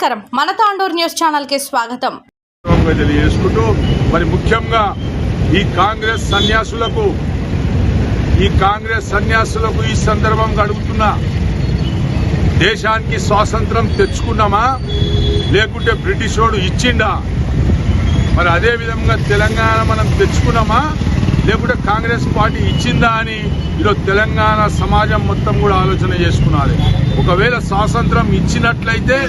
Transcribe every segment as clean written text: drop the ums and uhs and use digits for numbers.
నమస్కారం మన Tandur news channel కి స్వాగతం. తెలియజేసుకుంటూ మరి ముఖ్యంగా ఈ కాంగ్రెస్ సన్యాసులకు ఈ సందర్భంగా అడుగుతున్నా, దేశానికి స్వాతంత్రం తెచ్చుకున్నామా లేకుంటే బ్రిటిష్ వాడు ఇచ్చిండా? మరి అదే విధంగా తెలంగాణ మనం తెచ్చుకున్నామా లేకుంటే కాంగ్రెస్ పార్టీ ఇచ్చిందా అని ఈరోజు తెలంగాణ సమాజం మొత్తం కూడా ఆలోచన చేసుకున్నది. ఒకవేళ స్వాతంత్రం ఇచ్చినట్లయితే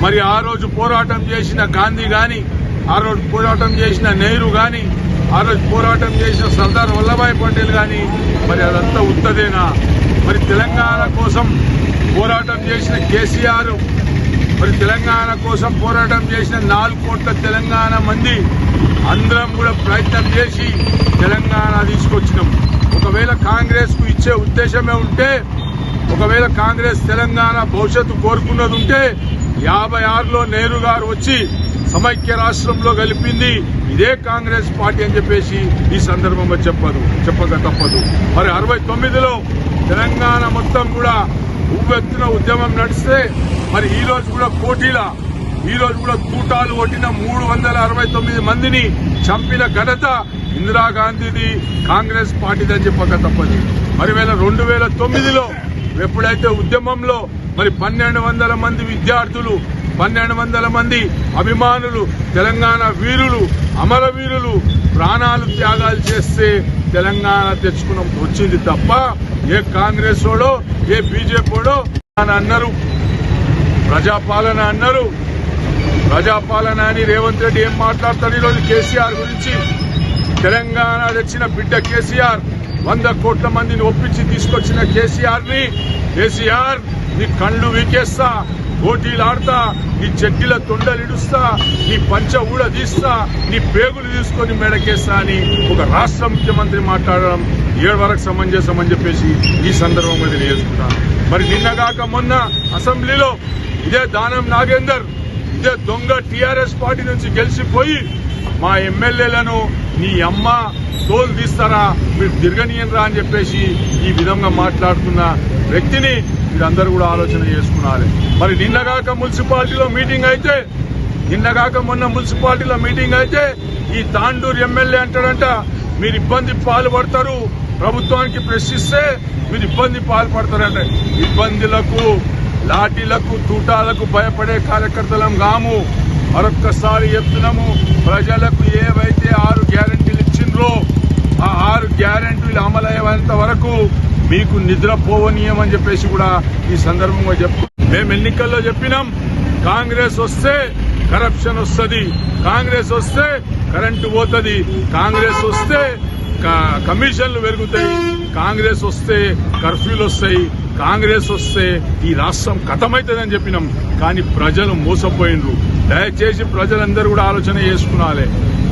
మరి ఆ రోజు పోరాటం చేసిన గాంధీ గాని, ఆ రోజు పోరాటం చేసిన నెహ్రూ గాని, ఆ రోజు పోరాటం చేసిన సర్దార్ వల్లభాయ్ పటేల్ గాని మరి అదంతా ఉత్తదేనా? మరి తెలంగాణ కోసం పోరాటం చేసిన కేసీఆర్, మరి తెలంగాణ కోసం పోరాటం చేసిన 4 కోట్ల తెలంగాణ మంది అందరం కూడా ప్రయత్నం చేసి తెలంగాణ తీసుకొచ్చినాం. ఒకవేళ కాంగ్రెస్ కు ఇచ్చే ఉద్దేశమే ఉంటే, ఒకవేళ కాంగ్రెస్ తెలంగాణ భవిష్యత్తు కోరుకున్నది ఉంటే 56లో నెహ్రూ గారు వచ్చి సమైక్య రాష్ట్రంలో కలిపింది ఇదే కాంగ్రెస్ పార్టీ అని చెప్పేసి ఈ సందర్భంగా చెప్పక తప్పదు. మరి 69లో తెలంగాణ మొత్తం కూడా ఉవ్వెత్తున ఉద్యమం నడిస్తే మరి ఈ రోజు కూడా తూటాలు కొట్టిన 369 మందిని చంపిన ఘనత ఇందిరాగాంధీది, కాంగ్రెస్ పార్టీదని చెప్పక తప్పదు. మరి 2009లో ఎప్పుడైతే ఉద్యమంలో మరి 1200 మంది విద్యార్థులు, 1200 మంది అభిమానులు, తెలంగాణ వీరులు, అమరవీరులు ప్రాణాలు త్యాగాలు చేస్తే తెలంగాణ తెచ్చుకున్నాం వచ్చింది తప్ప ఏ కాంగ్రెస్ వాడో ఏ బీజేపీ వాడో అన్నారు, ప్రజాపాలన అన్నారు. ప్రజాపాలన అని రేవంత్ రెడ్డి ఏం మాట్లాడతాడు ఈరోజు కేసీఆర్ గురించి? తెలంగాణ తెచ్చిన బిడ్డ కేసీఆర్, 100 కోట్ల మందిని ఒప్పించి తీసుకొచ్చిన కేసీఆర్ నీ కళ్ళు వీకేస్తా, పోటీలాడతా, నీ చెడ్డీల తొండలిడుస్తా, నీ పంచ ఊడదీస్తా, నీ పేగులు తీసుకొని మెడకేస్తా అని ఒక రాష్ట్ర ముఖ్యమంత్రి మాట్లాడడం ఏవరకు సమంజసం అని చెప్పేసి ఈ సందర్భంగా తెలియజేస్తున్నాను. మరి నిన్నగాక మొన్న అసెంబ్లీలో ఇదే దానం నాగేందర్, ఇదే దొంగ టీఆర్ఎస్ పార్టీ నుంచి గెలిచిపోయి మా ఎమ్మెల్యేలను నీ అమ్మ తోలు తీస్తారా, మీరు తిరగనీయనరా అని చెప్పేసి ఈ విధంగా మాట్లాడుతున్న వ్యక్తిని మీరందరూ కూడా ఆలోచన చేసుకున్నారు. మరి నిన్నగాక మొన్న మున్సిపాలిటీలో మీటింగ్ అయితే ఈ తాండూరు ఎమ్మెల్యే అంటాడంట, మీరు ఇబ్బంది పాల్పడతారు, ప్రభుత్వానికి ప్రశ్నిస్తే మీరు ఇబ్బంది పాల్పడతారంట. ఇబ్బందులకు, లాఠీలకు, తూటాలకు భయపడే కార్యకర్తలం కాము. మరొక్కసారి చెప్తున్నాము, ప్రజలకు ఏవైతే 6 గ్యారెంటీలు ఇచ్చిండ్రో ఆ 6 గ్యారెంటీలు అమలయ్యేంత వరకు మీకు నిద్రపోవనీయమని చెప్పేసి కూడా ఈ సందర్భంగా మేము ఎన్నికల్లో చెప్పినాం, కాంగ్రెస్ వస్తే కరప్షన్ వస్తుంది, కాంగ్రెస్ వస్తే కరెంటు పోతుంది, కాంగ్రెస్ వస్తే కమిషన్లు పెరుగుతాయి, కాంగ్రెస్ వస్తే కర్ఫ్యూలు వస్తాయి, కాంగ్రెస్ వస్తే ఈ రాష్ట్రం ఖతమవుతుందని చెప్పినాం. కానీ ప్రజలు మోసపోయినరు. దయచేసి ప్రజలందరూ కూడా ఆలోచన చేసుకున్నాలి.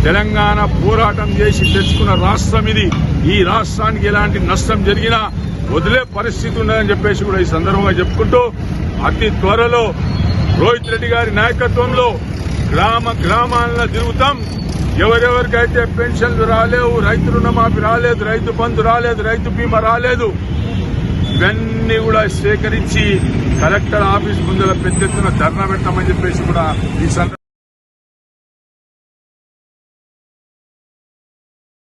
తెలంగాణ పోరాటం చేసి తెచ్చుకున్న రాష్ట్రం ఇది. ఈ రాష్ట్రానికి ఎలాంటి నష్టం జరిగినా వదిలే పరిస్థితి ఉండదని చెప్పేసి కూడా ఈ సందర్భంగా చెప్పుకుంటూ, అతి త్వరలో రోహిత్ రెడ్డి గారి నాయకత్వంలో గ్రామాలను తిరుగుతాం. ఎవరెవరికైతే పెన్షన్లు రాలేవు, రైతు రుణమాఫీ రాలేదు, రైతు బంధు రాలేదు, రైతు బీమా రాలేదు, ఇవన్నీ కూడా సేకరించి కలెక్టర్ ఆఫీస్ ముందర పెద్ద ఎత్తున ధర్నా పెట్టామని చెప్పేసి కూడా ఈ